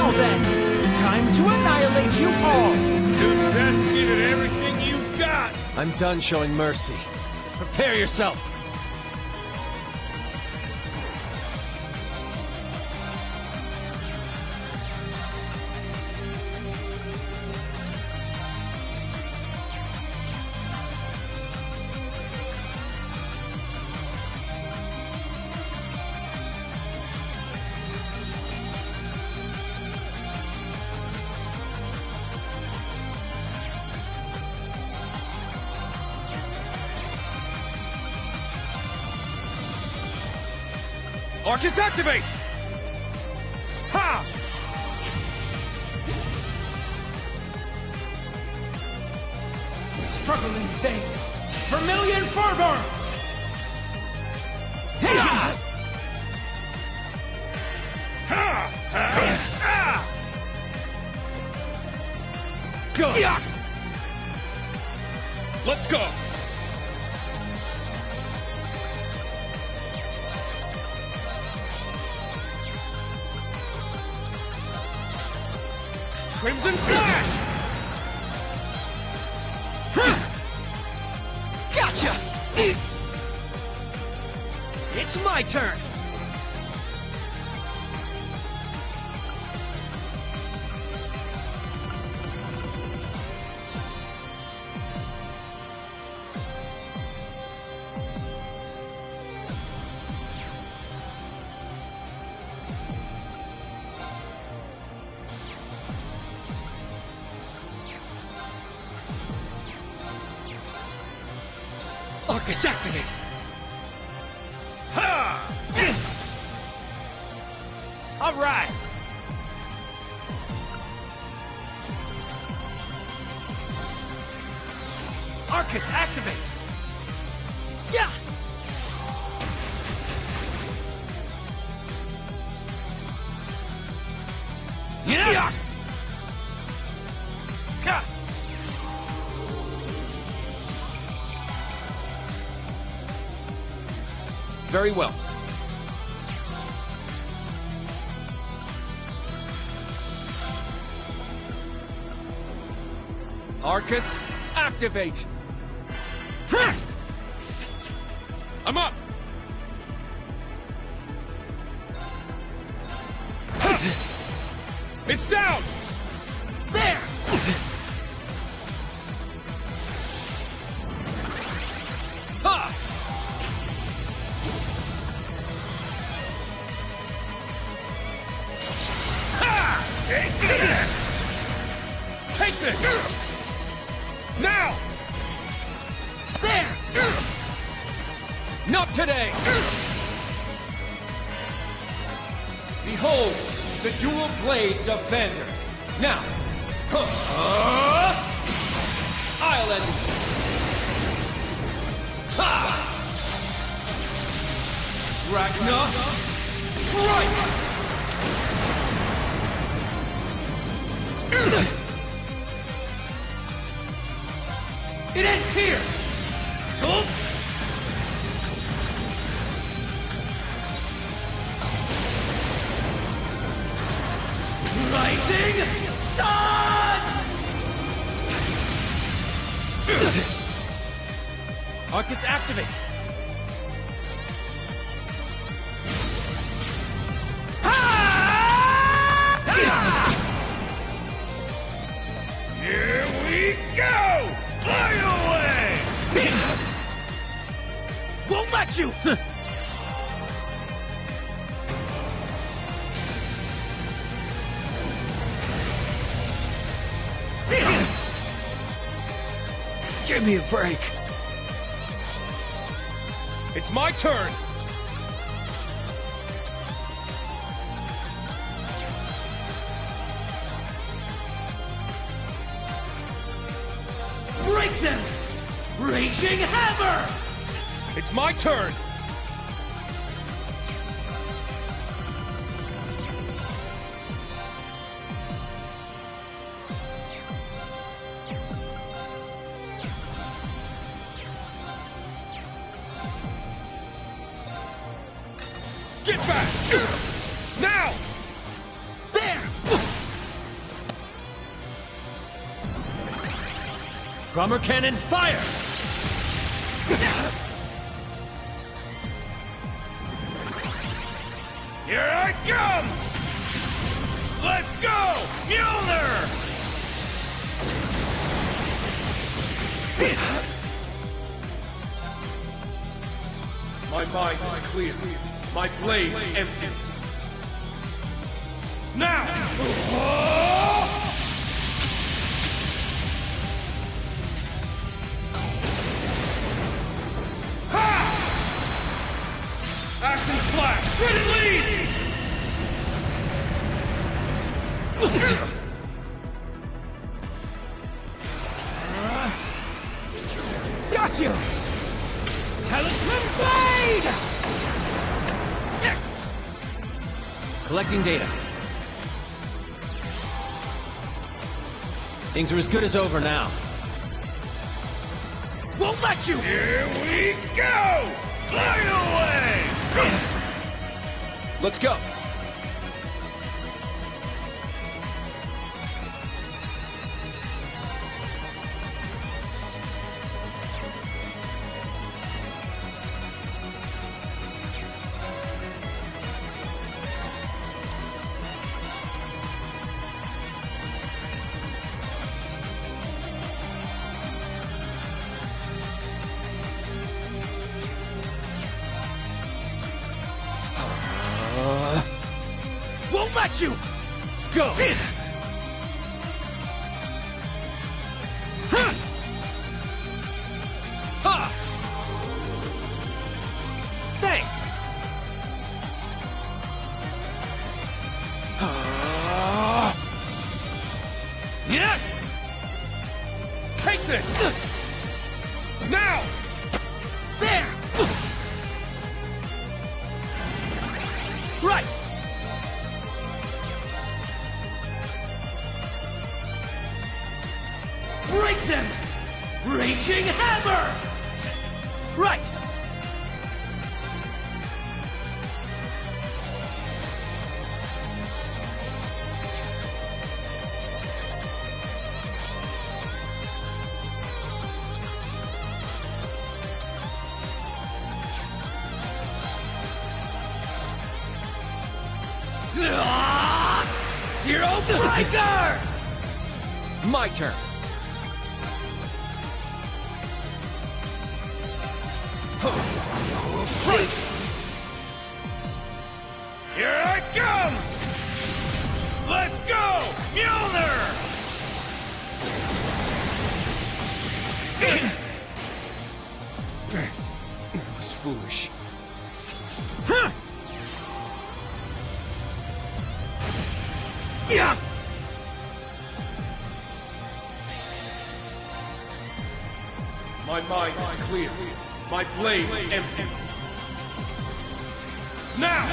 Now then, time to annihilate you all! You best give it everything you got! I'm done showing mercy. Prepare yourself! Arcus, activate! Ha! Struggle in vain! Vermilion fervor! Go! Let's go! Crimson Slash! Gotcha! It's my turn! Arcus, activate! Ha! All right! Arcus, activate! Yeah! Yeah! Yeah! Very well. Arcus, activate! I'm up! It's down! There! Ha! Take this! Now! There! Not today! Behold, the dual blades of Vander. Now, I'll end it. Ha! Ragnar, strike! It ends here! Rising Sun! Arcus, activate! Here we go! Fly away! Won't let you! Give me a break. It's my turn! Break them! Raging Hammer! It's my turn! Get back! Now! There! Bomber cannon, fire! Here I come! Let's go, Mjolnir! My mind is clear. My blade empty. Now! Action slash! Shredded leads! Got you! Talisman Blade! Collecting data. Things are as good as over now. Won't let you! Here we go! Fly away! Let's go. Won't let you! Go! Ha! Thanks! Yeah! Take this! Now! There! Right! Break them! Raging Hammer! Right! Zero Breaker! My turn. Strike! Here I come! Let's go! Mjolnir! That was foolish. Yeah! My mind is clear. My blade empty. Now!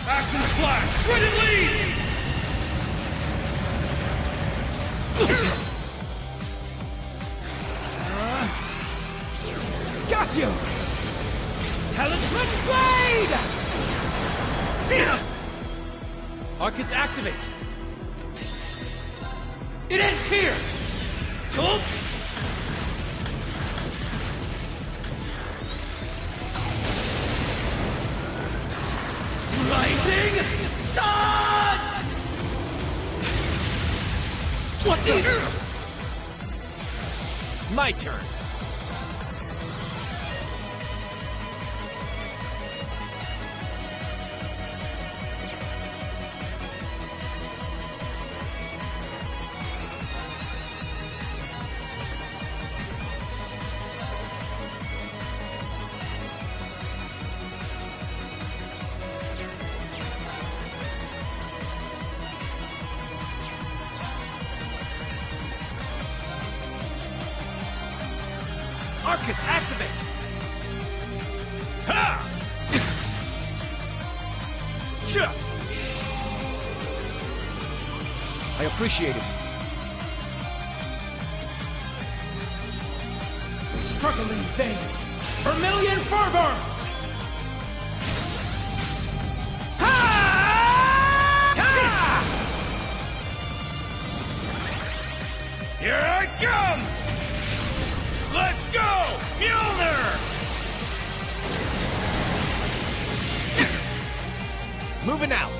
Action slash! Shredded leads! Got you! Talisman Blade! Arcus activate. It ends here! Cool! Rising Sun! What the? My turn. Arcus activate. Ha! Sure. I appreciate it. Struggling vein! Vermilion fervor! come! Let's go! Mjolnir! Moving out.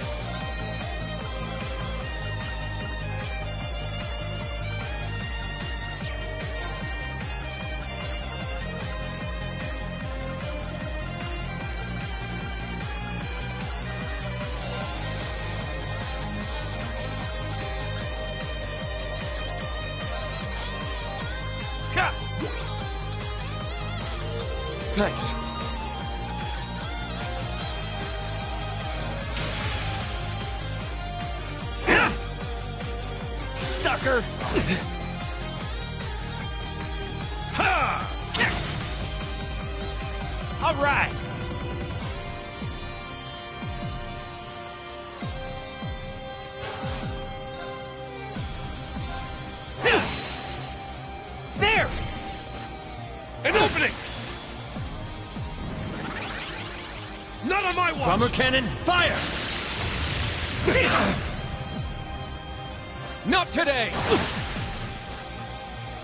Thanks. Sucker! Ha! All right. There! An opening! Not on my watch! Bomber cannon, fire! Not today!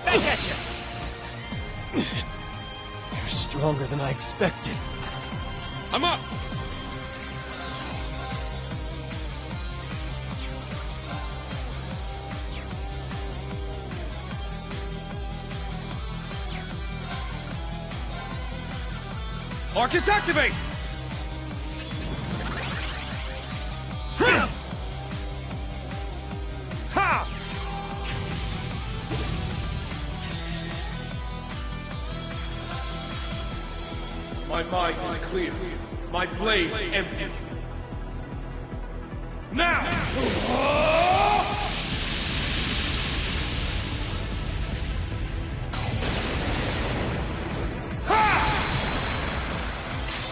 Back at you! You're stronger than I expected. I'm up! Arcus activate! Ha! My mind is clear. My blade empty. Now!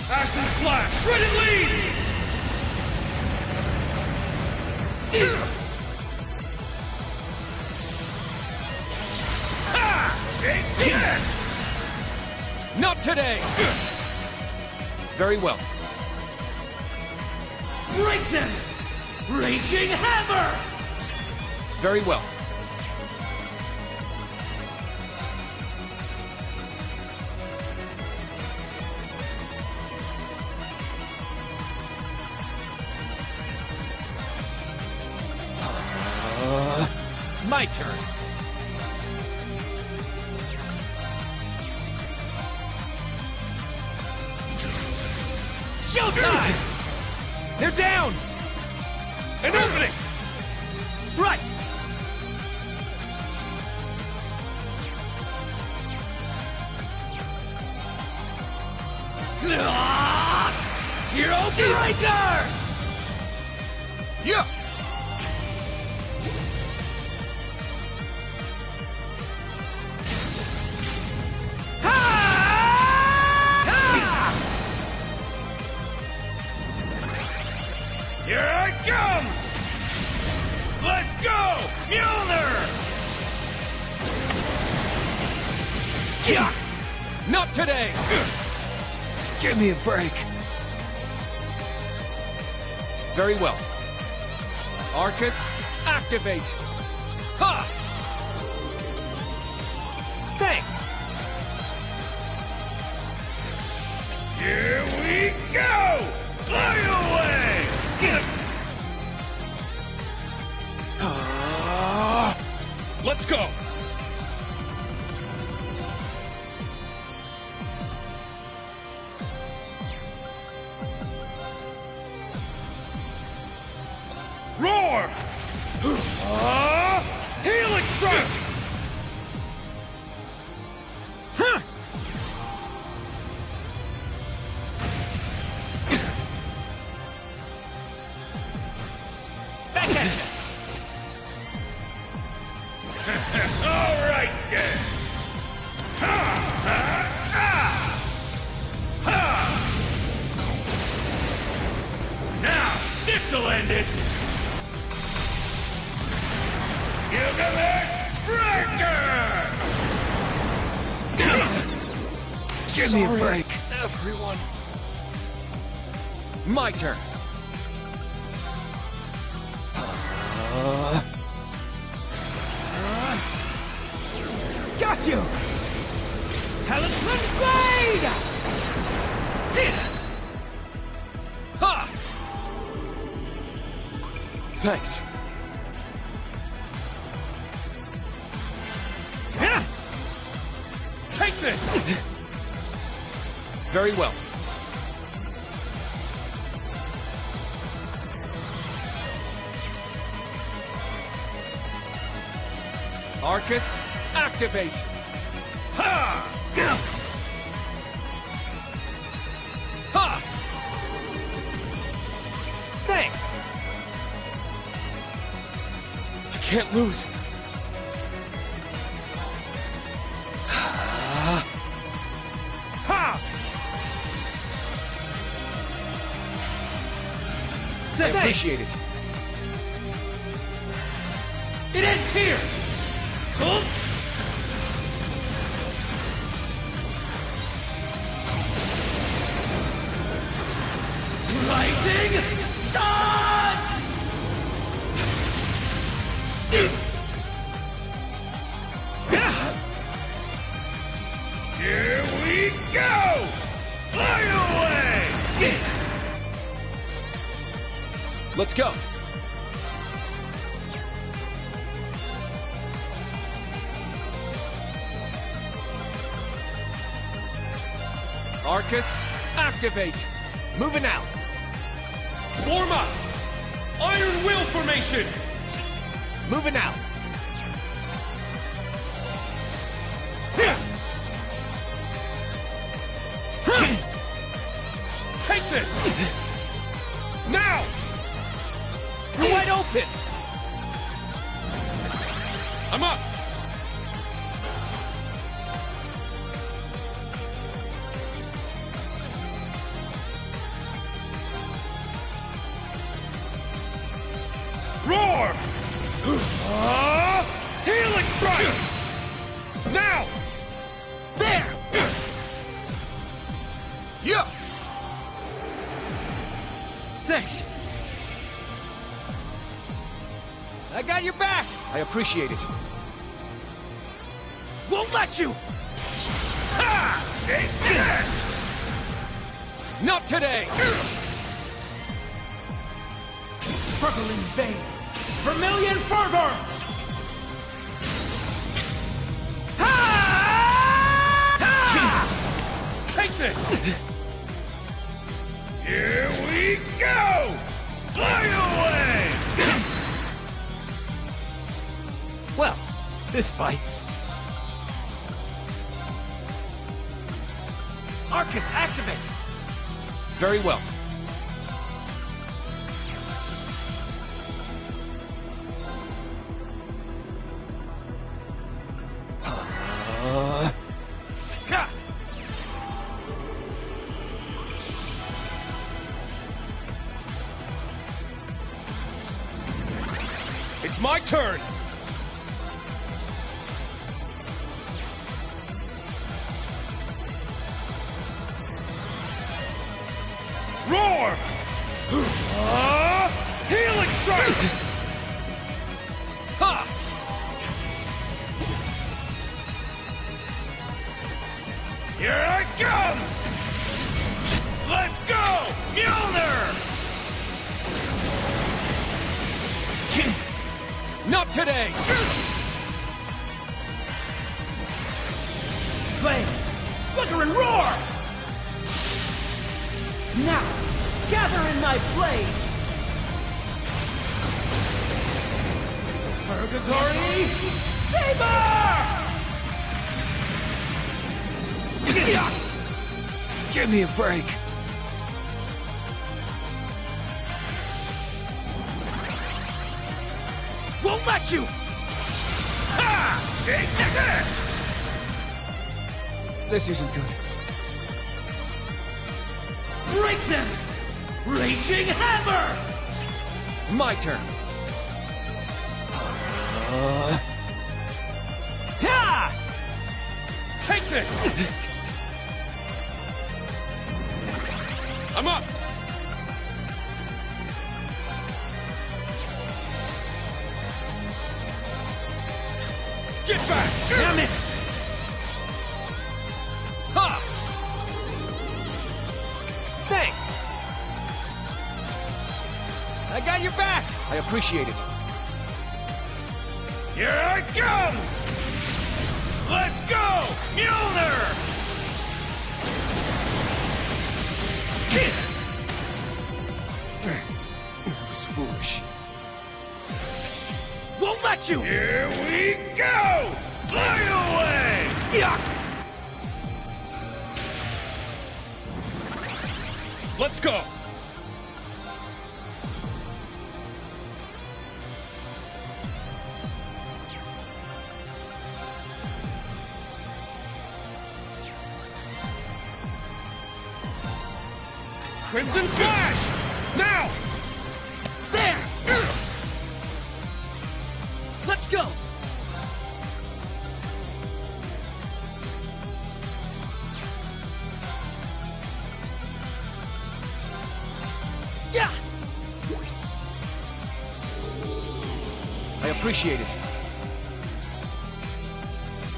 Action slash! Shredded leads! Not today! Very well. Break them! Raging Hammer! Very well. My turn. Showtime! They're down! An opening! Right! Zero Breaker! Yeah! Here I come! Let's go! Mjolnir! Yeah! Not today! Give me a break. Very well. Arcus, activate! Ha! Thanks! Here we go! Fly away! Let's go! Roar! Helix strike! Huh! Back at you! All right then! Ha! Ha! Ah! Ha! Now, this'll end it! Breaker! Give me a break, everyone. My turn. Got you! Talisman Blade! Ha! Thanks. Take this! Very well. Arcus, activate! Ha! Ha! Thanks! I can't lose. Ha! I appreciate it. It ends here! Huh? Rising Sun! Here we go! Fly away! Let's go. Arcus, activate! Moving out! Form up! Iron Will formation! Moving out! Take this! Now! You're wide open! I'm up! Roar! Helix strike! Now! There! Yeah! Thanks! I got your back! I appreciate it. Won't let you! Ha! Take that! Not today! Struggle in vain! Vermilion fervor! Take this! Here we go! Fly away! Well, this bites. Arcus, activate! Very well. Ha! It's my turn! Roar! Helix strike! Ha! Here I come! Let's go! Mjolnir! Not today! Flames! Flicker and roar! Now, gather in my blade! Purgatory Saber! Give me a break. Won't let you! Ha! Take that! This isn't good. Break them! Raging Hammer! My turn. Ha! Take this! I'm up! Get back! Damn it! Ha! Thanks! I got your back! I appreciate it. Here I come! Let's go, Mjolnir! It was foolish. Won't let you! Here we go! Fly away! Yeah! Let's go! Crimson Flash! Now! There! Let's go! Yeah! I appreciate it.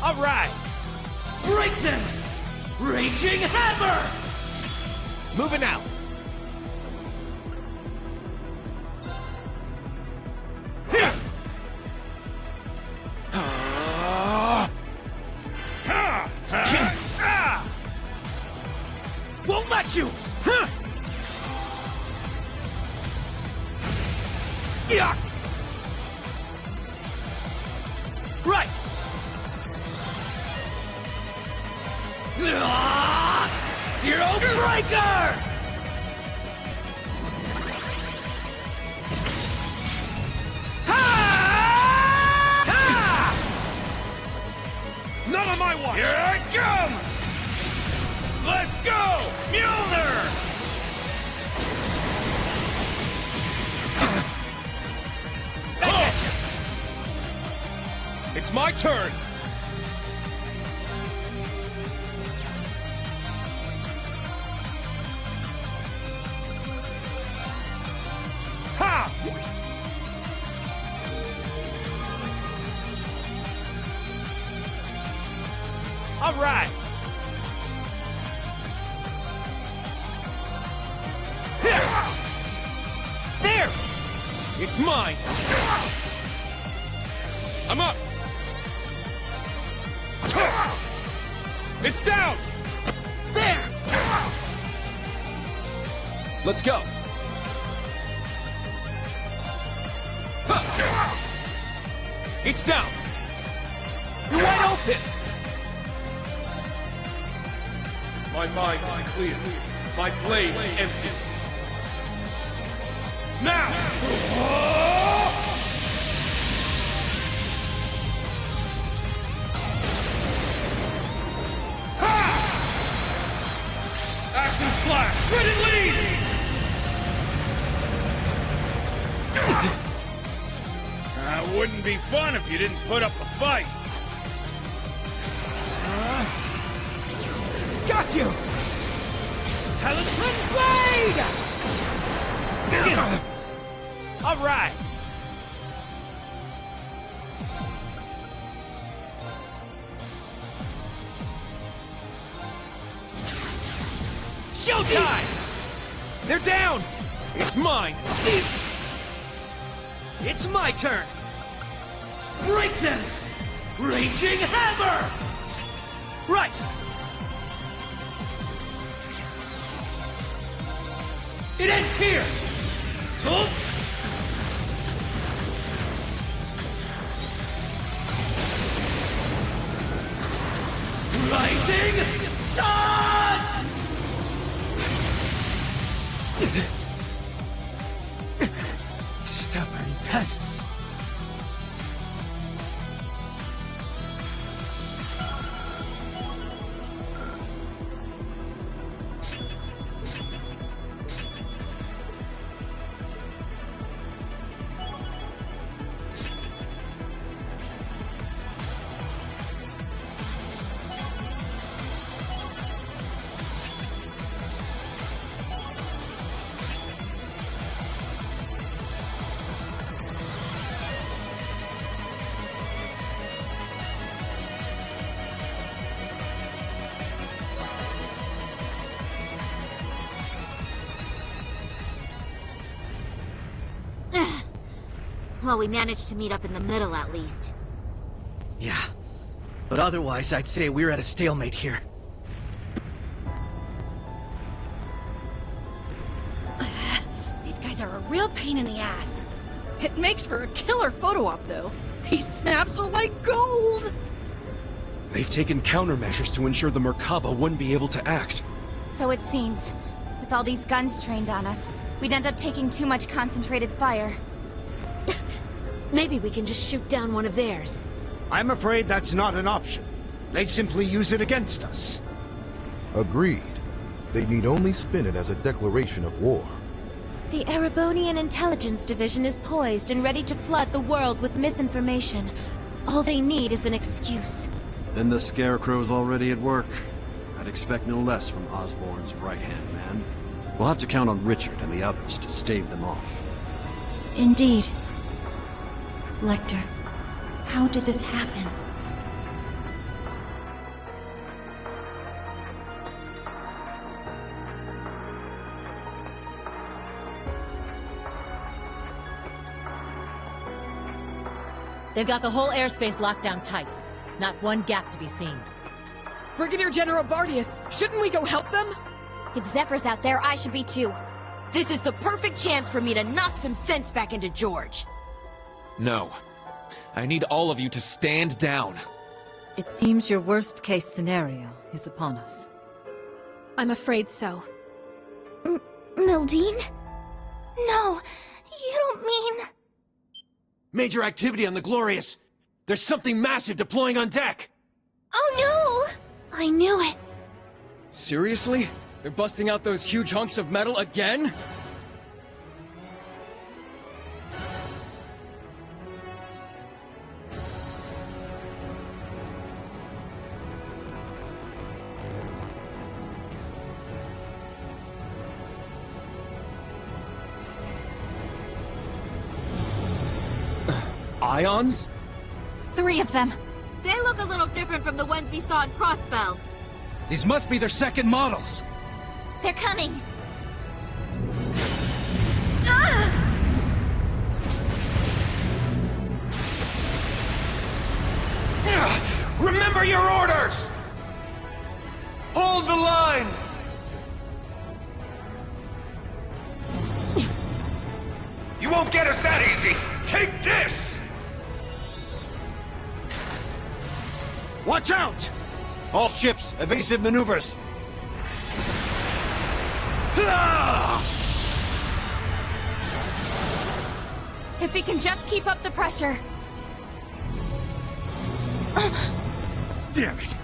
All right! Break them! Raging Hammer! Moving out. Won't let you! Yeah! Right! Zero Breaker! Not on my watch! Here I come! Let's go, Mjolnir! Back at you! It's my turn! Ha! All right! There! It's mine! I'm up! It's down! There! Let's go! It's down! You're wide open! My mind is clear. My blade empty. Now! Action slash! Shredded leads! That wouldn't be fun if you didn't put up a fight. Got you! Talisman Blade! All right! Showtime! They're down! It's mine! It's my turn! Break them! Raging Hammer! Right! It ends here! Tup! Rising Sun! Stubborn pests! Well, we managed to meet up in the middle, at least. Yeah. But otherwise, I'd say we're at a stalemate here. These guys are a real pain in the ass. It makes for a killer photo op, though. These snaps are like gold! They've taken countermeasures to ensure the Merkaba wouldn't be able to act. So it seems. With all these guns trained on us, we'd end up taking too much concentrated fire. Maybe we can just shoot down one of theirs. I'm afraid that's not an option. They'd simply use it against us. Agreed. They need only spin it as a declaration of war. The Erebonian Intelligence Division is poised and ready to flood the world with misinformation. All they need is an excuse. Then the Scarecrow's already at work. I'd expect no less from Osborn's right-hand man. We'll have to count on Richard and the others to stave them off. Indeed. Lecter, how did this happen? They've got the whole airspace locked down tight. Not one gap to be seen. Brigadier General Bardius, shouldn't we go help them? If Zephyr's out there, I should be too. This is the perfect chance for me to knock some sense back into George. No. I need all of you to stand down. It seems your worst-case scenario is upon us. I'm afraid so. Mildine? No, you don't mean... Major activity on the Glorious! There's something massive deploying on deck! Oh no! I knew it. Seriously? They're busting out those huge hunks of metal again? Ions? 3 of them. They look a little different from the ones we saw in Crossbell. These must be their second models. They're coming. Remember your orders! Hold the line! You won't get us that easy! Take this! Watch out! All ships, evasive maneuvers! If we can just keep up the pressure. Damn it!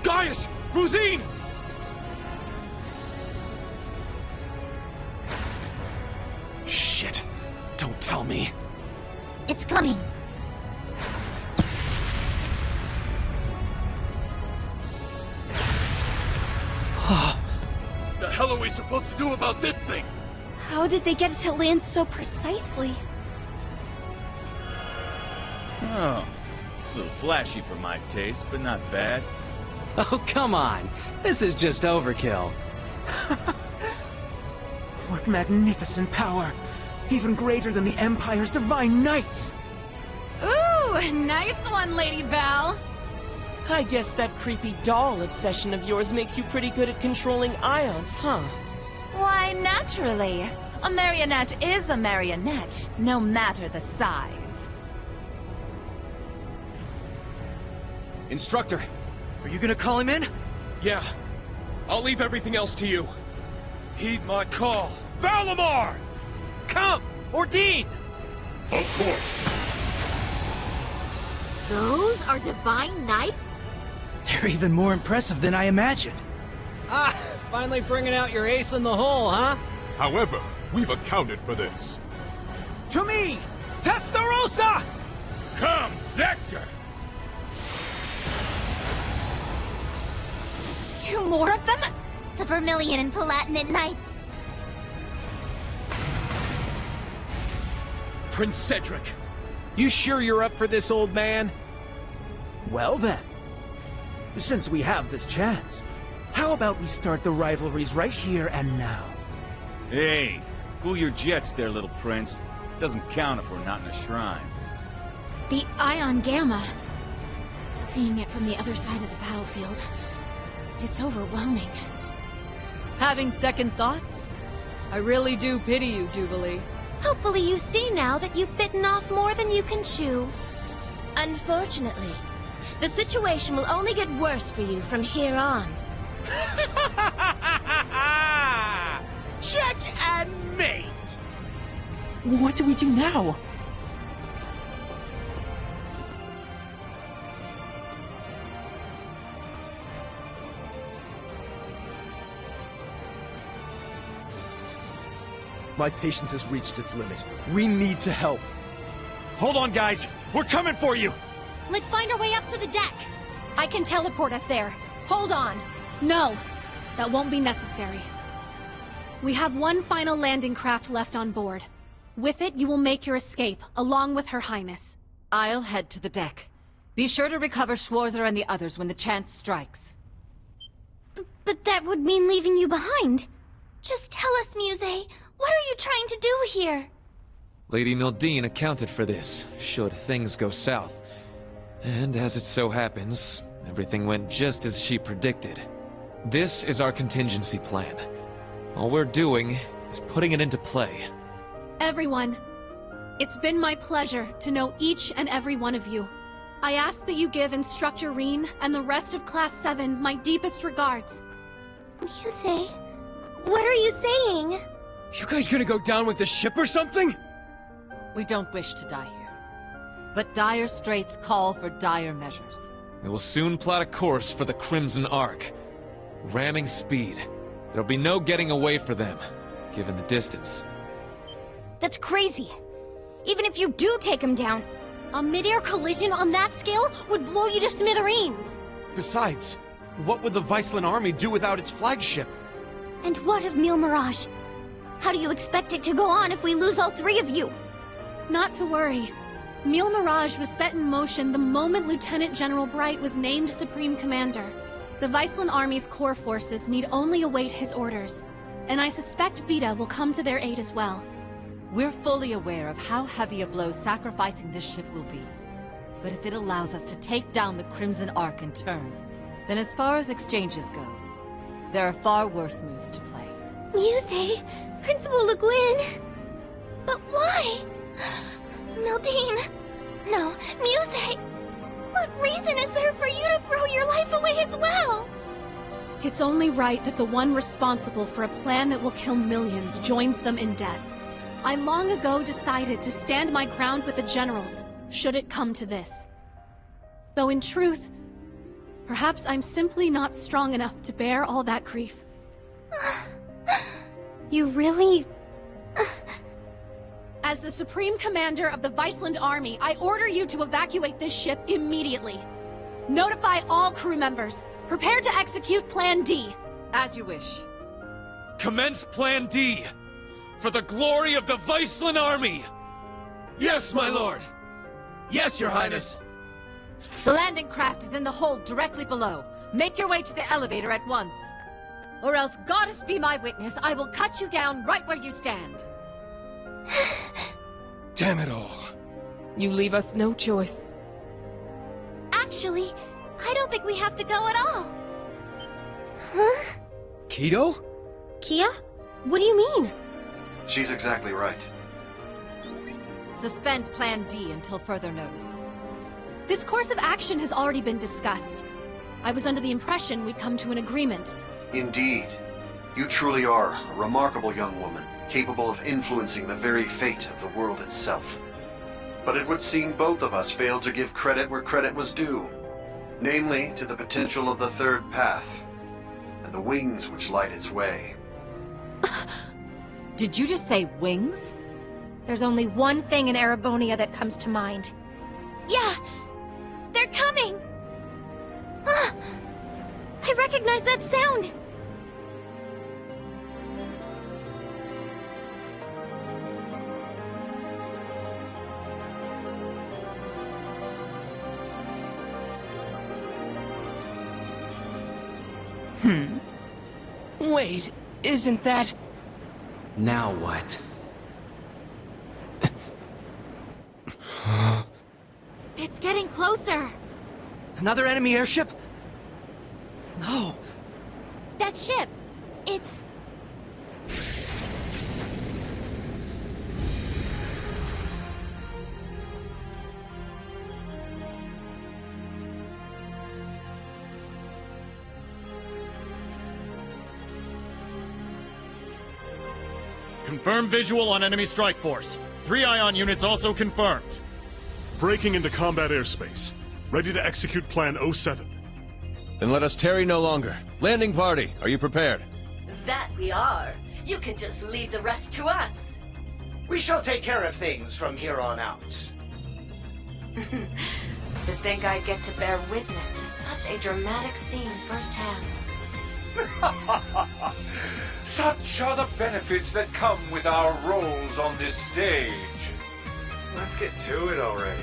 Gaius! Rosine! Shit. Don't tell me. It's coming. The hell are we supposed to do about this thing? How did they get it to land so precisely? Oh. A little flashy for my taste, but not bad. Oh, come on. This is just overkill. What magnificent power! Even greater than the Empire's Divine Knights! Ooh, nice one, Lady Val. I guess that creepy doll obsession of yours makes you pretty good at controlling ions, huh? Why, naturally. A marionette is a marionette, no matter the size. Instructor! Are you gonna call him in? Yeah. I'll leave everything else to you. Heed my call. Valimar! Come! Ordine! Of course. Those are Divine Knights? They're even more impressive than I imagined. Ah, finally bringing out your ace in the hole, huh? However, we've accounted for this. To me! Testarossa! Come, Zector! 2 more of them? The Vermilion and Palatinate Knights. Prince Cedric! You sure you're up for this, old man? Well then, since we have this chance, How about we start the rivalries right here and now? Hey, cool your jets there, little prince. Doesn't count if we're not in a shrine. The Ion Gamma. Seeing it from the other side of the battlefield, it's overwhelming. Having second thoughts? I really do pity you, Jubilee. Hopefully you see now that you've bitten off more than you can chew. Unfortunately, the situation will only get worse for you from here on. Check and mate! What do we do now? My patience has reached its limit. We need to help. Hold on, guys! We're coming for you! Let's find our way up to the deck. I can teleport us there. Hold on. No, that won't be necessary. We have one final landing craft left on board. With it, you will make your escape, along with Her Highness. I'll head to the deck. Be sure to recover Schwarzer and the others when the chance strikes. But that would mean leaving you behind. Just tell us, Muse, what are you trying to do here? Lady Mildine accounted for this, should things go south. And as it so happens, everything went just as she predicted. This is our contingency plan. All we're doing is putting it into play. Everyone, it's been my pleasure to know each and every one of you. I ask that you give Instructor Reen and the rest of Class 7 my deepest regards. Muse, what are you saying? You guys gonna go down with the ship or something? We don't wish to die here. But dire straits call for dire measures. We will soon plot a course for the Crimson Ark. Ramming speed. There'll be no getting away for them, given the distance. That's crazy. Even if you do take him down, a mid-air collision on that scale would blow you to smithereens. Besides, what would the Viceland army do without its flagship? And what of Mille Mirage? How do you expect it to go on if we lose all three of you? Not to worry. Mille Mirage was set in motion the moment Lieutenant General Bright was named Supreme Commander. The Viceland Army's core forces need only await his orders, and I suspect Vita will come to their aid as well. We're fully aware of how heavy a blow sacrificing this ship will be. But if it allows us to take down the Crimson Ark in turn, then as far as exchanges go, there are far worse moves to play. Muse, Principal Le Guin. But why? Mildine. No, Muse. What reason is there for you to throw your life away as well? It's only right that the one responsible for a plan that will kill millions joins them in death. I long ago decided to stand my ground with the generals, should it come to this. Though in truth, perhaps I'm simply not strong enough to bear all that grief. You really... As the Supreme Commander of the Viceland Army, I order you to evacuate this ship immediately. Notify all crew members. Prepare to execute Plan D. As you wish. Commence Plan D! For the glory of the Viceland Army! Yes, my lord! Yes, your highness! The landing craft is in the hold directly below. Make your way to the elevator at once. Or else, goddess be my witness, I will cut you down right where you stand. Damn it all. You leave us no choice. Actually, I don't think we have to go at all. Huh? Kido? Kia? What do you mean? She's exactly right. Suspend Plan D until further notice. This course of action has already been discussed. I was under the impression we'd come to an agreement. Indeed. You truly are a remarkable young woman, capable of influencing the very fate of the world itself. But it would seem both of us failed to give credit where credit was due. Namely, to the potential of the third path, and the wings which light its way. Did you just say wings? There's only one thing in Erebonia that comes to mind. Yeah! They're coming! Ah! I recognize that sound! Wait, isn't that... Now what? It's getting closer. Another enemy airship? No. That ship. It's... Confirm visual on enemy strike force. 3 ion units also confirmed. Breaking into combat airspace. Ready to execute Plan 07. Then let us tarry no longer. Landing party, are you prepared? That we are. You can just leave the rest to us. We shall take care of things from here on out. To think I'd get to bear witness to such a dramatic scene firsthand. Such are the benefits that come with our roles on this stage. Let's get to it already.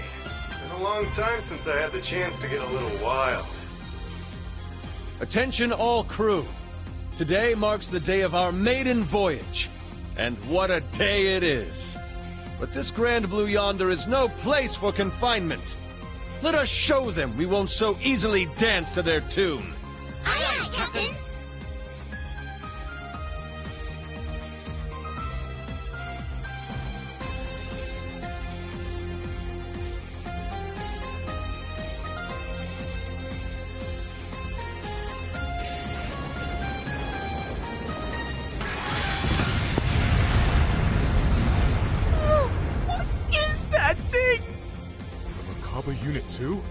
It's been a long time since I had the chance to get a little wild. Attention all crew. Today marks the day of our maiden voyage. And what a day it is. But this Grand Blue Yonder is no place for confinement. Let us show them we won't so easily dance to their tune. Aye, aye, Captain. Unit 2?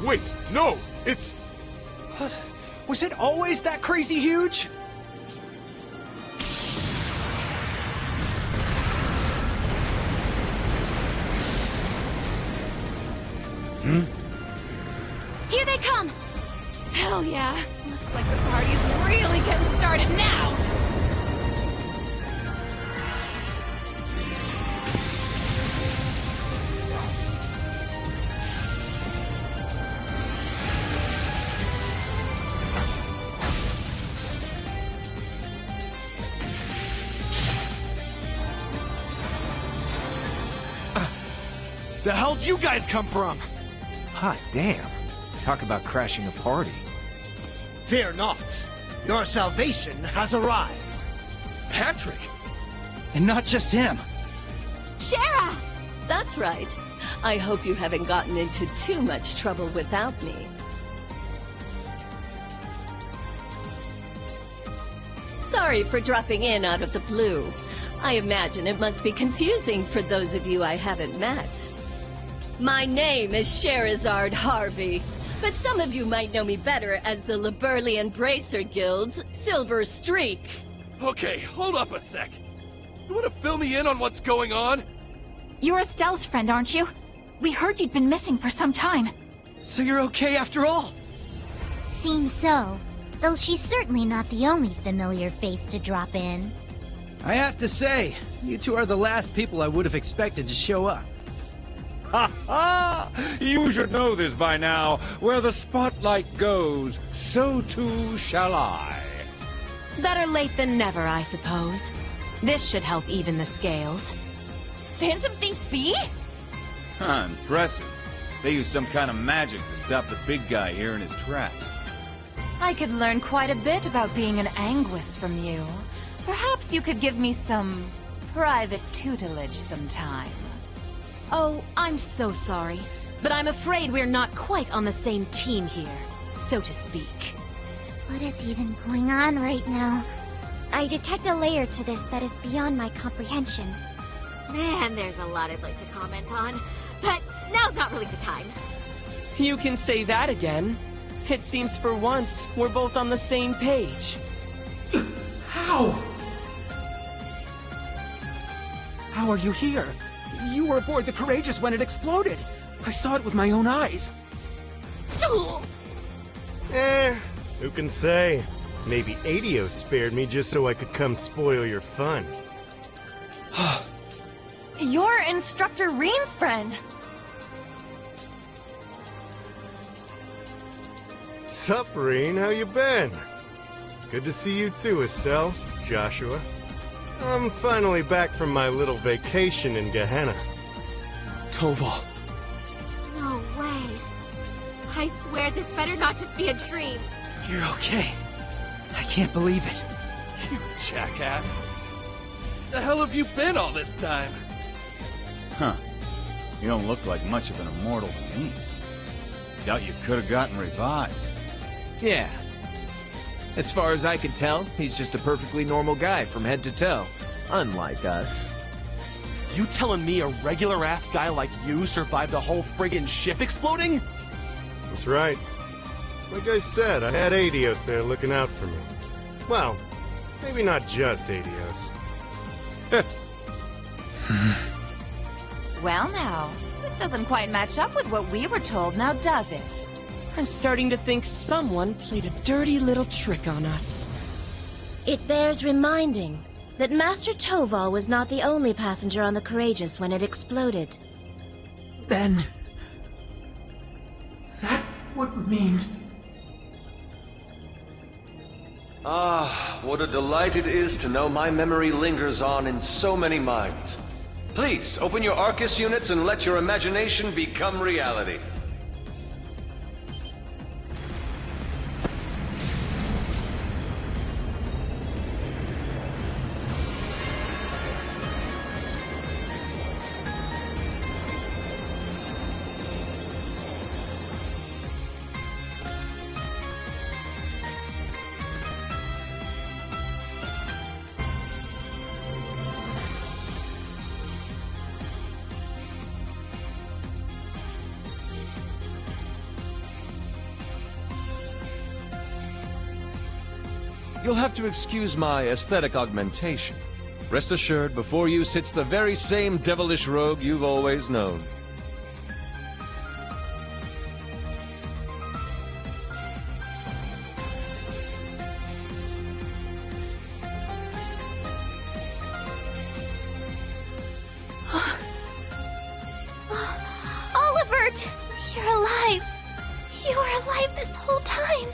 Wait, no! It's... What? Was it always that crazy huge? Here they come! Hell yeah! Looks like the party's really getting started now! The hell'd you guys come from? Hot damn. Talk about crashing a party. Fear not. Your salvation has arrived. Patrick! And not just him. Shara! That's right. I hope you haven't gotten into too much trouble without me. Sorry for dropping in out of the blue. I imagine it must be confusing for those of you I haven't met. My name is Sherazard Harvey, but some of you might know me better as the Liberlian Bracer Guild's Silver Streak. Okay, hold up a sec. You want to fill me in on what's going on? You're Estelle's friend, aren't you? We heard you'd been missing for some time. So you're okay after all? Seems so. Though she's certainly not the only familiar face to drop in. I have to say, you two are the last people I would have expected to show up. Ha ha! You should know this by now. Where the spotlight goes, so too shall I. Better late than never, I suppose. This should help even the scales. Phantom Thief B? Huh, impressive. They use some kind of magic to stop the big guy here in his tracks. I could learn quite a bit about being an Anguis from you. Perhaps you could give me some private tutelage sometime. Oh, I'm so sorry, but I'm afraid we're not quite on the same team here, so to speak. What is even going on right now? I detect a layer to this that is beyond my comprehension. Man, there's a lot I'd like to comment on, but now's not really the time. You can say that again. It seems for once, we're both on the same page. How? How are you here? You were aboard the Courageous when it exploded. I saw it with my own eyes. Who can say? Maybe Adios spared me just so I could come spoil your fun. You're Instructor Reen's friend. Sup, Reen? How you been? Good to see you too, Estelle, Joshua. I'm finally back from my little vacation in Gehenna. Toval. No way. I swear this better not just be a dream. You're okay. I can't believe it. You jackass. The hell have you been all this time? Huh. You don't look like much of an immortal to me. Doubt you could have gotten revived. Yeah. As far as I can tell, he's just a perfectly normal guy from head to toe. Unlike us. You telling me a regular-ass guy like you survived a whole friggin' ship exploding? That's right. Like I said, I had Adios there looking out for me. Well, maybe not just Adios. Well now, this doesn't quite match up with what we were told, now does it? I'm starting to think someone played a dirty little trick on us. It bears reminding that Master Toval was not the only passenger on the Courageous when it exploded. Then... that would mean... Ah, what a delight it is to know my memory lingers on in so many minds. Please, open your Arcus units and let your imagination become reality. You'll have to excuse my aesthetic augmentation. Rest assured, before you sits the very same devilish rogue you've always known. Olivert! You're alive! You were alive this whole time!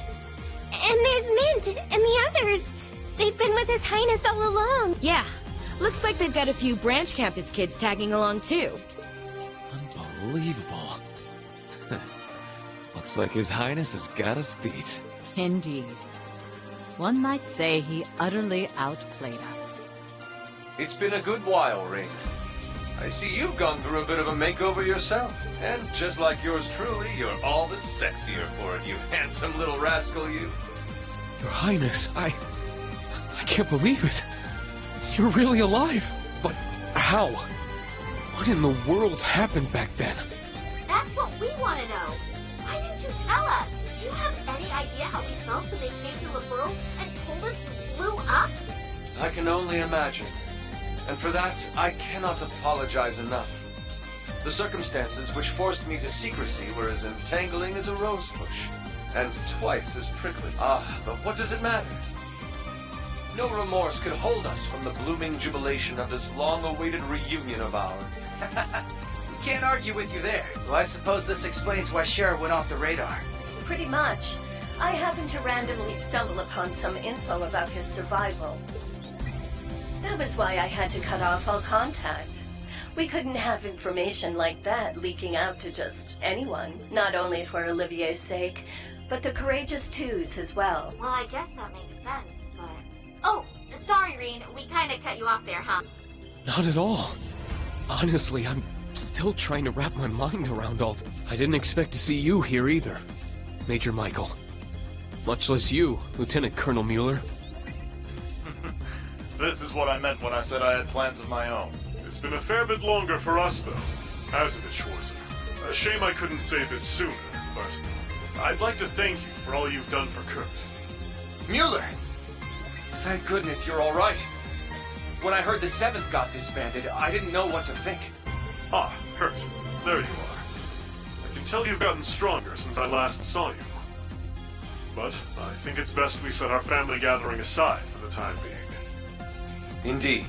And there's Mint and the others! They've been with His Highness all along! Yeah. Looks like they've got a few branch campus kids tagging along too. Unbelievable. Looks like His Highness has got us beat. Indeed. One might say he utterly outplayed us. It's been a good while, Ring. I see you've gone through a bit of a makeover yourself. And just like yours truly, you're all the sexier for it, you handsome little rascal, you. Your Highness, I can't believe it. You're really alive. But how? What in the world happened back then? That's what we want to know. Why didn't you tell us? Do you have any idea how we felt when they came to the world and told us you blew up? I can only imagine. And for that, I cannot apologize enough. The circumstances which forced me to secrecy were as entangling as a rose bush, and twice as prickly. Ah, but what does it matter? No remorse could hold us from the blooming jubilation of this long-awaited reunion of ours. We can't argue with you there. Well, I suppose this explains why Sora went off the radar. Pretty much. I happened to randomly stumble upon some info about his survival. That was why I had to cut off all contact. We couldn't have information like that leaking out to just anyone, not only for Olivier's sake, but the Courageous Twos as well. Well, I guess that makes sense, but... Oh, sorry, Reen. We kinda cut you off there, huh? Not at all. Honestly, I'm still trying to wrap my mind around all... I didn't expect to see you here either, Major Michael. Much less you, Lieutenant Colonel Mueller. This is what I meant when I said I had plans of my own. It's been a fair bit longer for us, though, hasn't it, Schwarzer? A shame I couldn't say this sooner, but I'd like to thank you for all you've done for Kurt. Mueller! Thank goodness you're alright. When I heard the 7th got disbanded, I didn't know what to think. Ah, Kurt, there you are. I can tell you've gotten stronger since I last saw you. But I think it's best we set our family gathering aside for the time being. Indeed.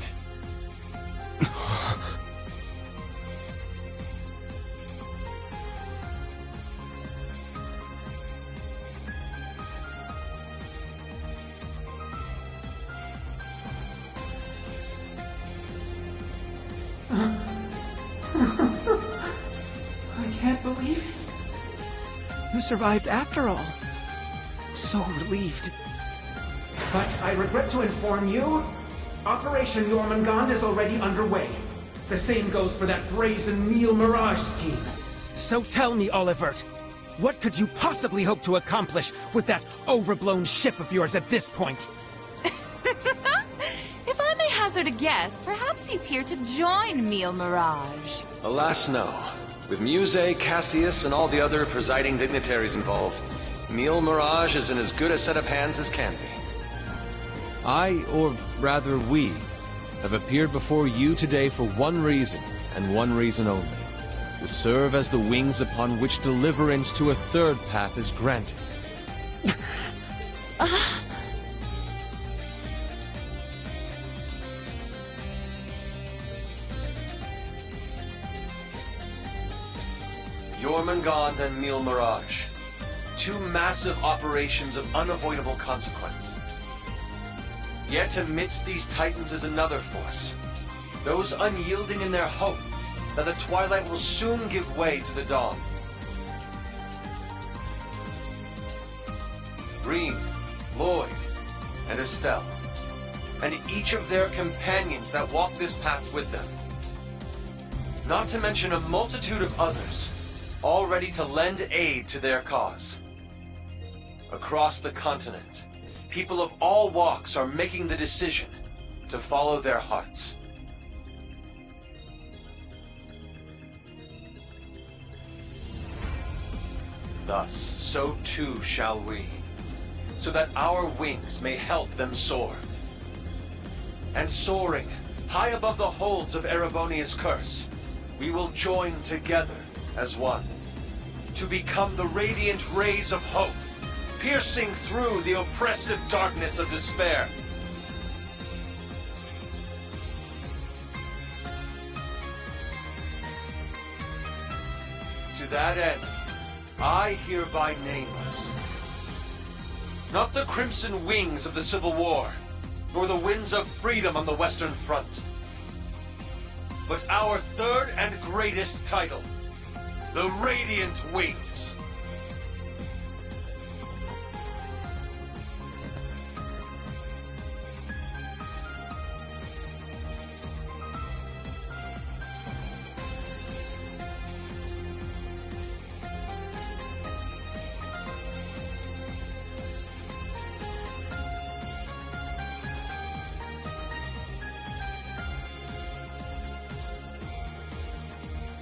believe it. You survived after all. So relieved. But I regret to inform you, Operation Jormungand is already underway. The same goes for that brazen Neil Mirage scheme. So tell me, Olivert, what could you possibly hope to accomplish with that overblown ship of yours at this point? If I may hazard a guess, perhaps he's here to join Neil Mirage. Alas, no. With Muse, Cassius, and all the other presiding dignitaries involved, Neil Mirage is in as good a set of hands as can be. I, or rather we, have appeared before you today for one reason, and one reason only. To serve as the wings upon which deliverance to a third path is granted. Jormungand and Neil Mirage. Two massive operations of unavoidable consequence. Yet amidst these titans is another force. Those unyielding in their hope that the twilight will soon give way to the dawn. Green, Lloyd, and Estelle. And each of their companions that walk this path with them. Not to mention a multitude of others, all ready to lend aid to their cause. Across the continent, people of all walks are making the decision to follow their hearts. Thus, so too shall we, so that our wings may help them soar. And soaring, high above the holds of Erebonia's curse, we will join together as one, to become the radiant rays of hope, piercing through the oppressive darkness of despair. To that end, I hereby name us. Not the crimson wings of the Civil War, nor the winds of freedom on the Western Front, but our third and greatest title, the Radiant Wings.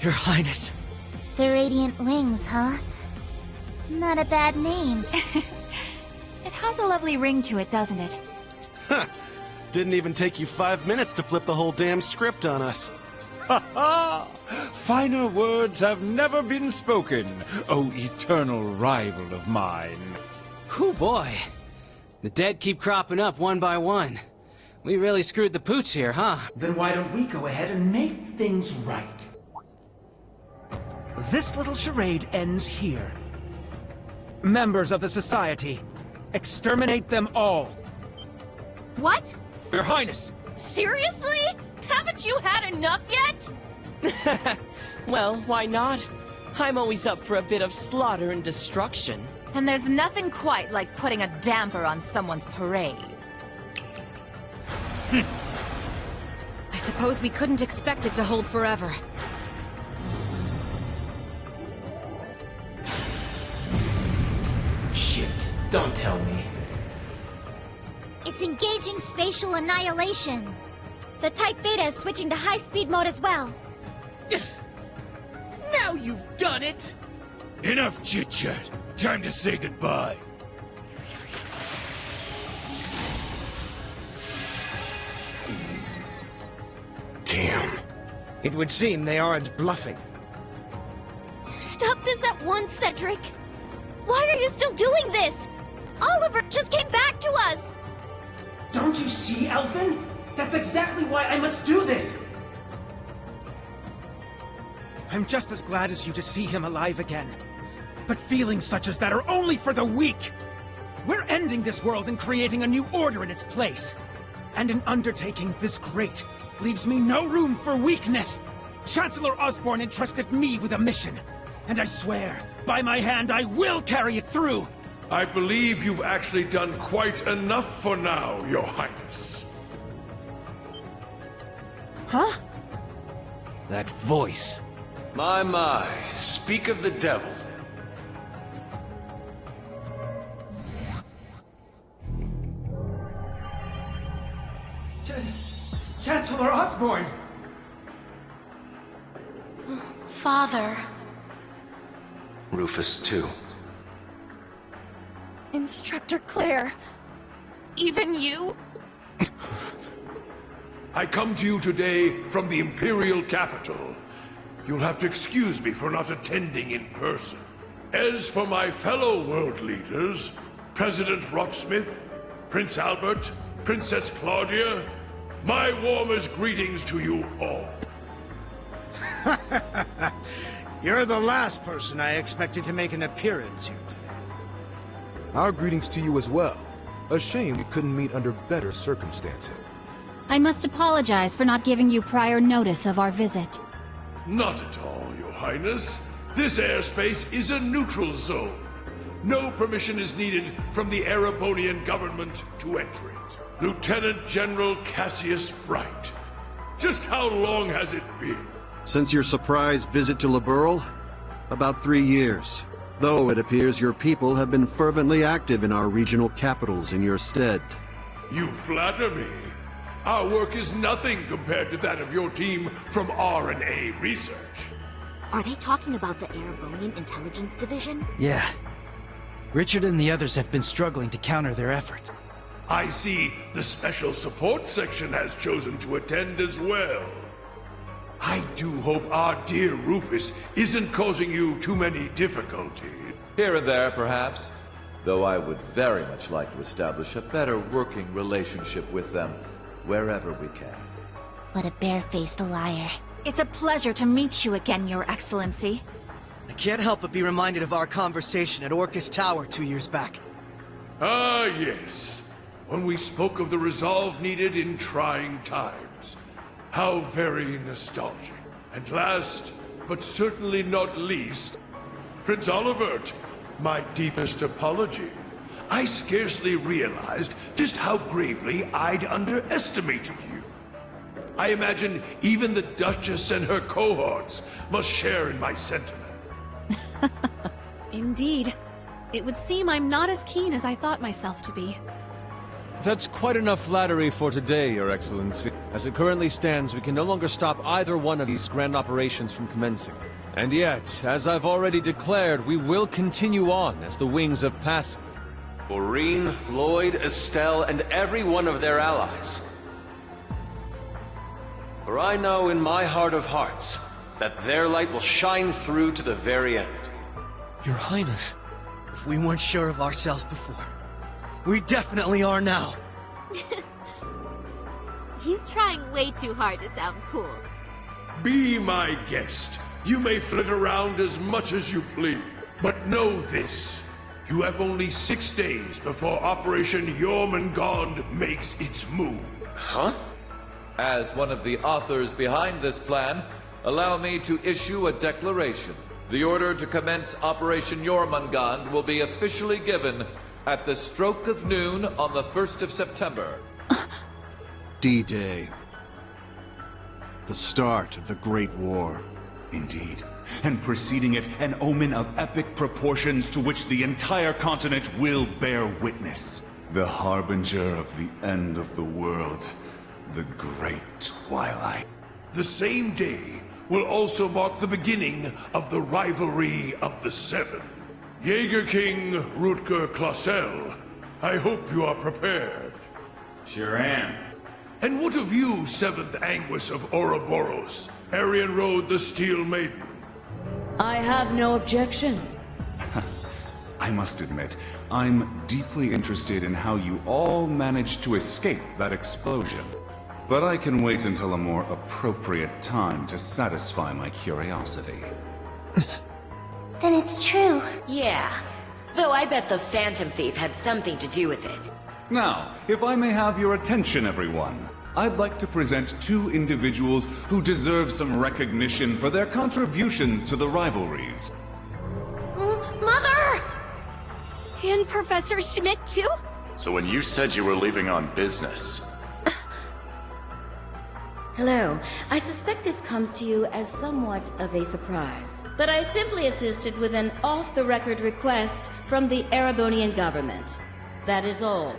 Your Highness. The Radiant Wings, huh? Not a bad name. It has a lovely ring to it, doesn't it? Huh. Didn't even take you 5 minutes to flip the whole damn script on us. Ha ha! Finer words have never been spoken, O eternal rival of mine. Whew, boy. The dead keep cropping up one by one. We really screwed the pooch here, huh? Then why don't we go ahead and make things right? This little charade ends here. Members of the Society, exterminate them all. What? Your Highness! Seriously? Haven't you had enough yet? Well, why not? I'm always up for a bit of slaughter and destruction. And there's nothing quite like putting a damper on someone's parade. I suppose we couldn't expect it to hold forever. Shit, don't tell me. It's engaging spatial annihilation. The Type Beta is switching to high-speed mode as well. Now you've done it! Enough chit-chat. Time to say goodbye. Damn. It would seem they aren't bluffing. Stop this at once, Cedric! Why are you still doing this? Oliver just came back to us! Don't you see, Elfin? That's exactly why I must do this! I'm just as glad as you to see him alive again. But feelings such as that are only for the weak! We're ending this world and creating a new order in its place. And an undertaking this great leaves me no room for weakness! Chancellor Osborne entrusted me with a mission. And I swear, by my hand, I will carry it through! I believe you've actually done quite enough for now, Your Highness. Huh? That voice. My, speak of the devil. Chancellor Osborne! Father. Rufus, too. Instructor Claire. Even you? I come to you today from the Imperial capital. You'll have to excuse me for not attending in person. As for my fellow world leaders, President Rocksmith, Prince Albert, Princess Claudia, my warmest greetings to you all. You're the last person I expected to make an appearance here today. Our greetings to you as well. A shame we couldn't meet under better circumstances. I must apologize for not giving you prior notice of our visit. Not at all, Your Highness. This airspace is a neutral zone. No permission is needed from the Erebonian government to enter it. Lieutenant General Cassius Bright. Just how long has it been? Since your surprise visit to Liberl? About 3 years. Though it appears your people have been fervently active in our regional capitals in your stead. You flatter me. Our work is nothing compared to that of your team from R&A Research. Are they talking about the Erebonian Intelligence Division? Yeah. Richard and the others have been struggling to counter their efforts. I see the Special Support Section has chosen to attend as well. I do hope our dear Rufus isn't causing you too many difficulties. Here and there, perhaps. Though I would very much like to establish a better working relationship with them, wherever we can. What a barefaced liar. It's a pleasure to meet you again, Your Excellency. I can't help but be reminded of our conversation at Orcus Tower 2 years back. Ah, yes. When we spoke of the resolve needed in trying times. How very nostalgic. And last, but certainly not least, Prince Olivert, my deepest apology. I scarcely realized just how gravely I'd underestimated you. I imagine even the Duchess and her cohorts must share in my sentiment. Indeed. It would seem I'm not as keen as I thought myself to be. That's quite enough flattery for today, Your Excellency. As it currently stands, we can no longer stop either one of these grand operations from commencing. And yet, as I've already declared, we will continue on as the wings have passed. Maureen, Lloyd, Estelle, and every one of their allies. For I know in my heart of hearts that their light will shine through to the very end. Your Highness. If we weren't sure of ourselves before, we definitely are now. He's trying way too hard to sound cool. Be my guest. You may flit around as much as you please. But know this. You have only 6 days before Operation Jormungand makes its move. Huh? As one of the authors behind this plan, allow me to issue a declaration. The order to commence Operation Jormungand will be officially given at the stroke of noon on the 1st of September. D-Day. The start of the Great War. Indeed. And preceding it, an omen of epic proportions to which the entire continent will bear witness. The harbinger of the end of the world. The Great Twilight. The same day will also mark the beginning of the rivalry of the Seven. Jaeger King Rutger Clausel, I hope you are prepared. Sure am. And what of you, 7th Anguis of Ouroboros, Arian Road the Steel Maiden? I have no objections. I must admit, I'm deeply interested in how you all managed to escape that explosion. But I can wait until a more appropriate time to satisfy my curiosity. Then it's true. Yeah. Though I bet the Phantom Thief had something to do with it. Now, if I may have your attention, everyone, I'd like to present 2 individuals who deserve some recognition for their contributions to the rivalries. And Professor Schmidt, too? So when you said you were leaving on business... Hello. I suspect this comes to you as somewhat of a surprise. But I simply assisted with an off-the-record request from the Erebonian government. That is all.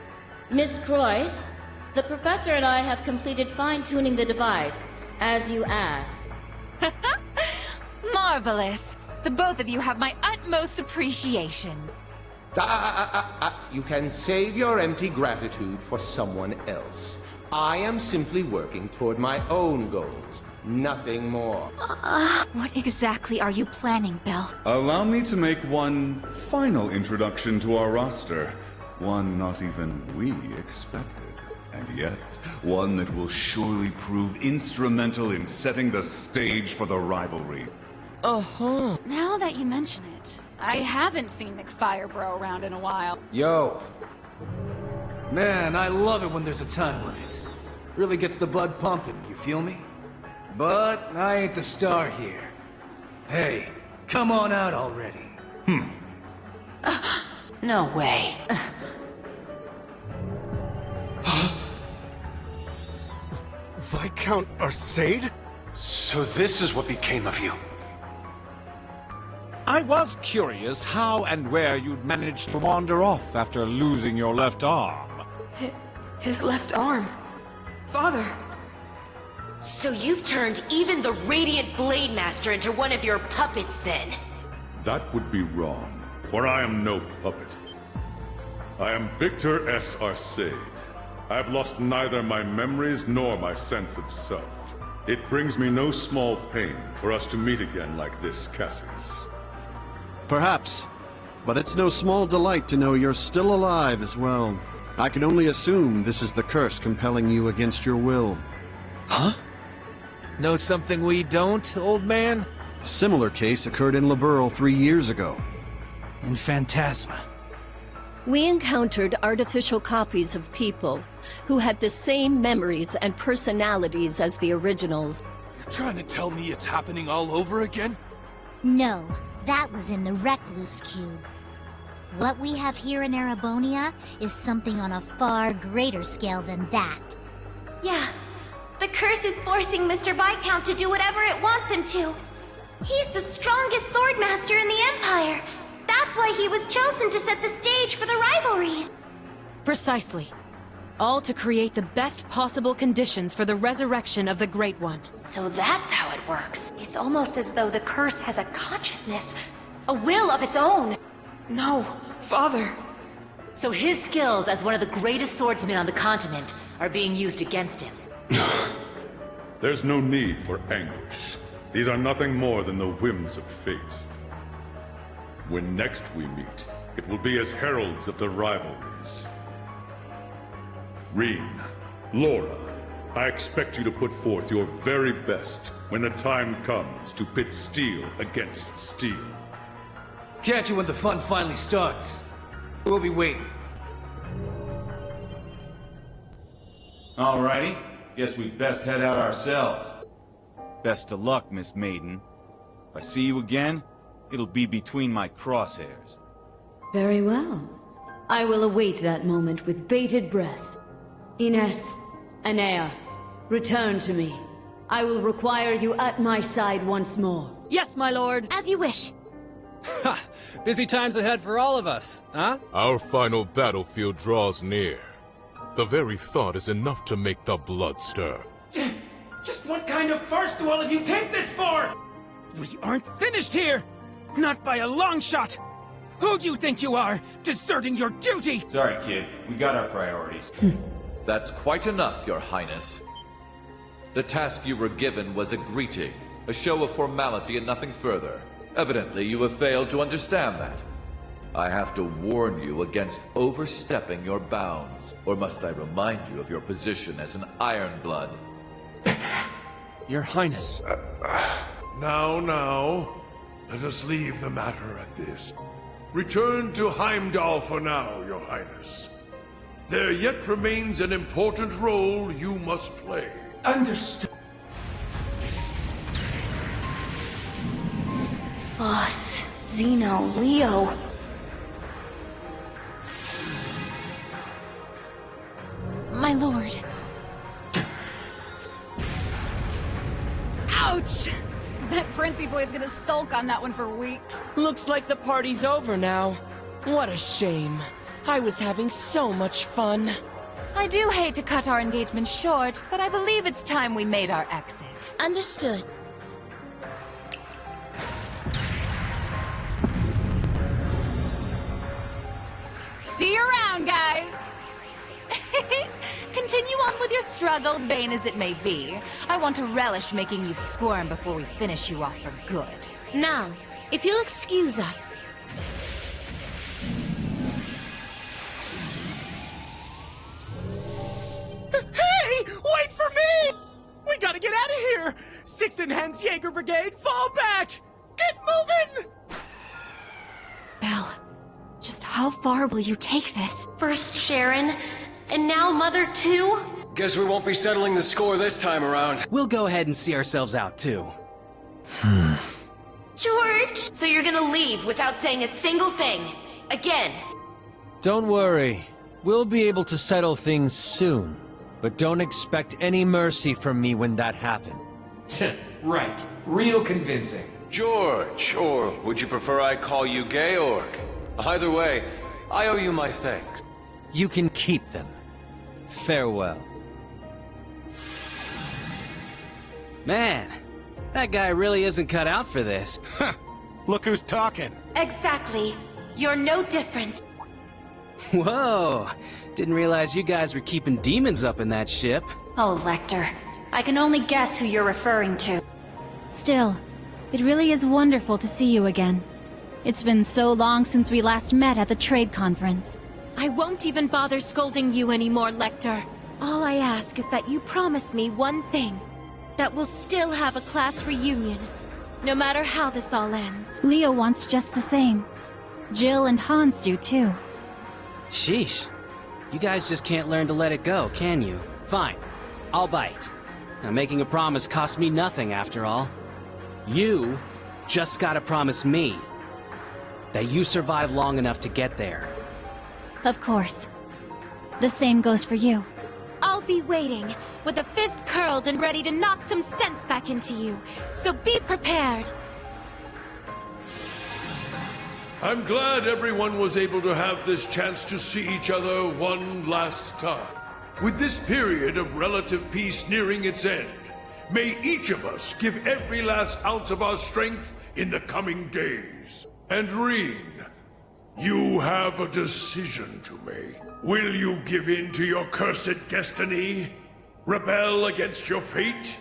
Miss Croyce, the professor and I have completed fine-tuning the device, as you asked. Marvelous. The both of you have my utmost appreciation. You can save your empty gratitude for someone else. I am simply working toward my own goals, nothing more. What exactly are you planning, Belle? Allow me to make one final introduction to our roster. One not even we expected. And yet, one that will surely prove instrumental in setting the stage for the rivalry. Uh-huh. Now that you mention it, I haven't seen McFirebro around in a while. Yo. Man, I love it when there's a time limit. Really gets the blood pumping, you feel me? But I ain't the star here. Hey, come on out already. No way. Viscount Arcade? So this is what became of you. I was curious how and where you'd managed to wander off after losing your left arm. His left arm. Father. So you've turned even the Radiant Blade Master into one of your puppets, then? That would be wrong, for I am no puppet. I am Victor S. Arcade. I have lost neither my memories nor my sense of self. It brings me no small pain for us to meet again like this, Cassius. Perhaps, but it's no small delight to know you're still alive as well. I can only assume this is the curse compelling you against your will. Huh? Know something we don't, old man? A similar case occurred in Liberl 3 years ago. In Phantasma. We encountered artificial copies of people who had the same memories and personalities as the originals. You're trying to tell me it's happening all over again? No, that was in the Recluse Cube. What we have here in Erebonia is something on a far greater scale than that. Yeah, the curse is forcing Mr. Viscount to do whatever it wants him to. He's the strongest swordmaster in the Empire. That's why he was chosen to set the stage for the rivalries. Precisely. All to create the best possible conditions for the resurrection of the Great One. So that's how it works. It's almost as though the curse has a consciousness, a will of its own. No, Father. So his skills as one of the greatest swordsmen on the continent are being used against him. There's no need for anguish. These are nothing more than the whims of fate. When next we meet, it will be as heralds of the rivalries. Reen, Laura, I expect you to put forth your very best when the time comes to pit steel against steel. Catch you when the fun finally starts. We'll be waiting. Alrighty, guess we'd best head out ourselves. Best of luck, Miss Maiden. If I see you again, it'll be between my crosshairs. Very well. I will await that moment with bated breath. Ines, Anea, return to me. I will require you at my side once more. Yes, my lord. As you wish. Ha! Busy times ahead for all of us, huh? Our final battlefield draws near. The very thought is enough to make the blood stir. Just what kind of farce do all of you take this for? We aren't finished here! Not by a long shot! Who do you think you are, deserting your duty? Sorry, kid. We got our priorities. That's quite enough, Your Highness. The task you were given was a greeting, a show of formality and nothing further. Evidently, you have failed to understand that. I have to warn you against overstepping your bounds, or must I remind you of your position as an Ironblood? Your Highness. Now, let us leave the matter at this. Return to Heimdall for now, Your Highness. There yet remains an important role you must play. Understood. Boss, Zeno, Leo. nasty boy's gonna sulk on that one for weeks. Looks like the party's over now. What a shame. I was having so much fun. I do hate to cut our engagement short, but I believe it's time we made our exit. Understood. See you around, guys! Continue on with your struggle, vain as it may be. I want to relish making you squirm before we finish you off for good. Now, if you'll excuse us. Hey! Wait for me! We gotta get out of here! Sixth and Hens Jaeger Brigade, fall back! Get moving! Belle, just how far will you take this? First Sharon, and now Mother too? Guess we won't be settling the score this time around. We'll go ahead and see ourselves out, too. George! So you're gonna leave without saying a single thing? Again? Don't worry. We'll be able to settle things soon. But don't expect any mercy from me when that happens. Right. Real convincing. George, or would you prefer I call you Georg? Either way, I owe you my thanks. You can keep them. Farewell. Man, that guy really isn't cut out for this. Look who's talking. Exactly. You're no different. Whoa! Didn't realize you guys were keeping demons up in that ship. Oh, Lecter. I can only guess who you're referring to. Still, it really is wonderful to see you again. It's been so long since we last met at the trade conference. I won't even bother scolding you anymore, Lecter. All I ask is that you promise me one thing. That we'll still have a class reunion. No matter how this all ends. Leo wants just the same. Jill and Hans do too. Sheesh. You guys just can't learn to let it go, can you? Fine. I'll bite. Now, making a promise costs me nothing, after all. You just gotta promise me that you survive long enough to get there. Of course. The same goes for you. I'll be waiting, with a fist curled and ready to knock some sense back into you. So be prepared. I'm glad everyone was able to have this chance to see each other one last time. With this period of relative peace nearing its end, may each of us give every last ounce of our strength in the coming days. And Reen, you have a decision to make. Will you give in to your cursed destiny? Rebel against your fate?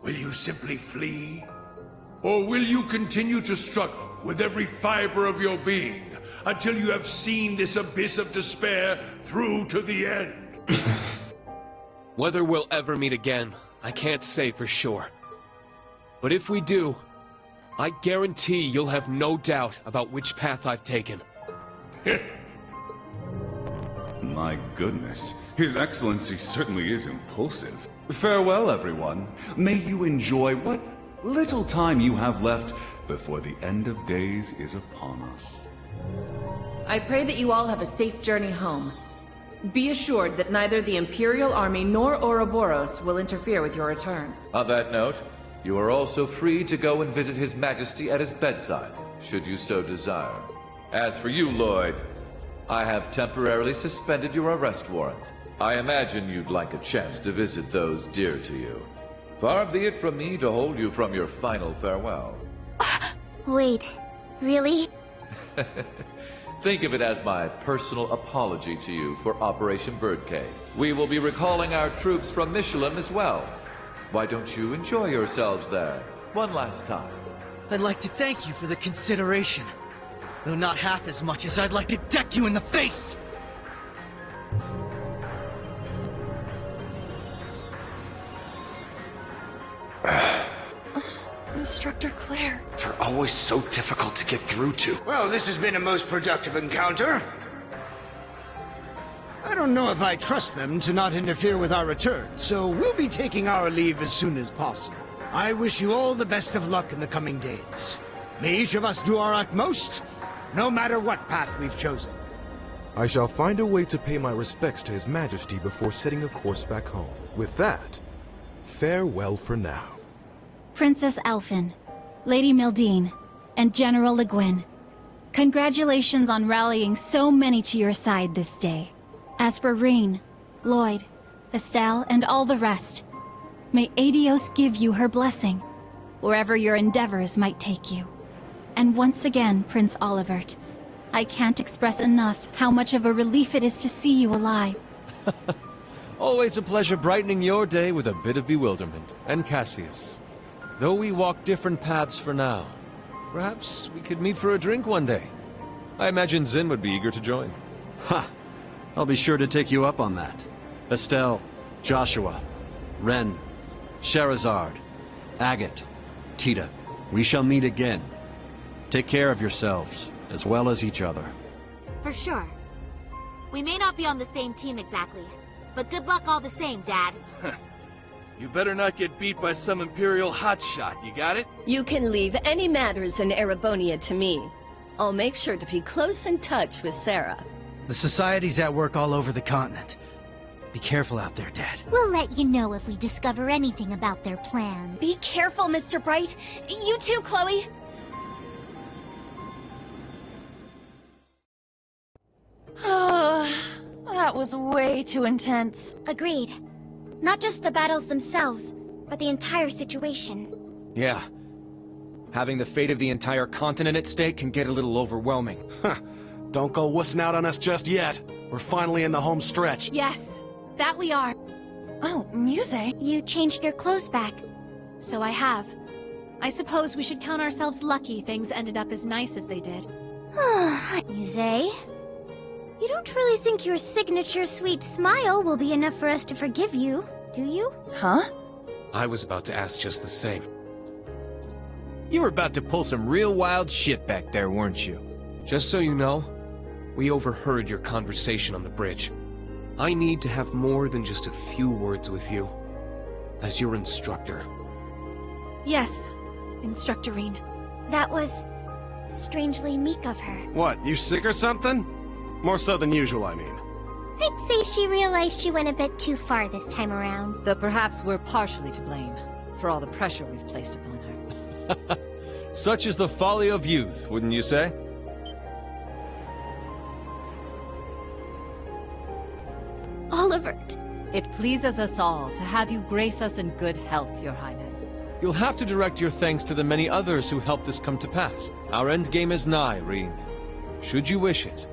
Will you simply flee? Or will you continue to struggle with every fiber of your being until you have seen this abyss of despair through to the end? Whether we'll ever meet again, I can't say for sure. But if we do, I guarantee you'll have no doubt about which path I've taken. My goodness, His Excellency certainly is impulsive. Farewell, everyone. May you enjoy what little time you have left before the end of days is upon us. I pray that you all have a safe journey home. Be assured that neither the Imperial Army nor Ouroboros will interfere with your return. On that note, you are also free to go and visit His Majesty at his bedside, should you so desire. As for you, Lloyd, I have temporarily suspended your arrest warrant. I imagine you'd like a chance to visit those dear to you. Far be it from me to hold you from your final farewell. Wait, really? Think of it as my personal apology to you for Operation Birdcage. We will be recalling our troops from Michelin as well. Why don't you enjoy yourselves there, one last time? I'd like to thank you for the consideration. Though not half as much as I'd like to deck you in the face! Instructor Claire. They're always so difficult to get through to. Well, this has been a most productive encounter. I don't know if I trust them to not interfere with our return, so we'll be taking our leave as soon as possible. I wish you all the best of luck in the coming days. May each of us do our utmost, no matter what path we've chosen. I shall find a way to pay my respects to His Majesty before setting a course back home. With that, farewell for now. Princess Alphen, Lady Mildine, and General Le Guin. Congratulations on rallying so many to your side this day. As for Reen, Lloyd, Estelle, and all the rest, may Adios give you her blessing, wherever your endeavors might take you. And once again, Prince Olivert, I can't express enough how much of a relief it is to see you alive. Always a pleasure brightening your day with a bit of bewilderment. And Cassius, though we walk different paths for now, perhaps we could meet for a drink one day. I imagine Zin would be eager to join. Ha! I'll be sure to take you up on that. Estelle, Joshua, Ren, Sherazard, Agate, Tita, we shall meet again. Take care of yourselves, as well as each other. For sure. We may not be on the same team exactly, but good luck all the same, Dad. You better not get beat by some Imperial hotshot, you got it? You can leave any matters in Erebonia to me. I'll make sure to be close in touch with Sarah. The Society's at work all over the continent. Be careful out there, Dad. We'll let you know if we discover anything about their plan. Be careful, Mr. Bright. You too, Chloe. That was way too intense. Agreed. Not just the battles themselves, but the entire situation. Yeah. Having the fate of the entire continent at stake can get a little overwhelming. Huh. Don't go wussing out on us just yet. We're finally in the home stretch. Yes, that we are. Oh, Muse. You changed your clothes back. So I have. I suppose we should count ourselves lucky things ended up as nice as they did. Muse, you don't really think your signature sweet smile will be enough for us to forgive you, do you? Huh? I was about to ask just the same. You were about to pull some real wild shit back there, weren't you? Just so you know, we overheard your conversation on the bridge. I need to have more than just a few words with you. As your instructor. Yes, Instructor Reen. That was strangely meek of her. What, you sick or something? More so than usual, I mean. I'd say she realized she went a bit too far this time around. Though perhaps we're partially to blame for all the pressure we've placed upon her. Such is the folly of youth, wouldn't you say? Olivert. It pleases us all to have you grace us in good health, Your Highness. You'll have to direct your thanks to the many others who helped this come to pass. Our endgame is nigh, Reen. Should you wish it,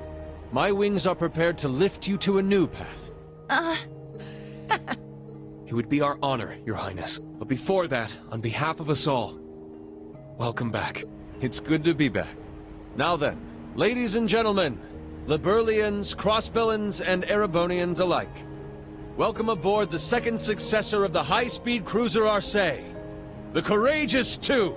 my wings are prepared to lift you to a new path. It would be our honor, Your Highness. But before that, on behalf of us all, welcome back. It's good to be back. Now then, ladies and gentlemen, Liberlians, Crossbellans, and Erebonians alike, welcome aboard the second successor of the high-speed cruiser Arcee, the Courageous 2.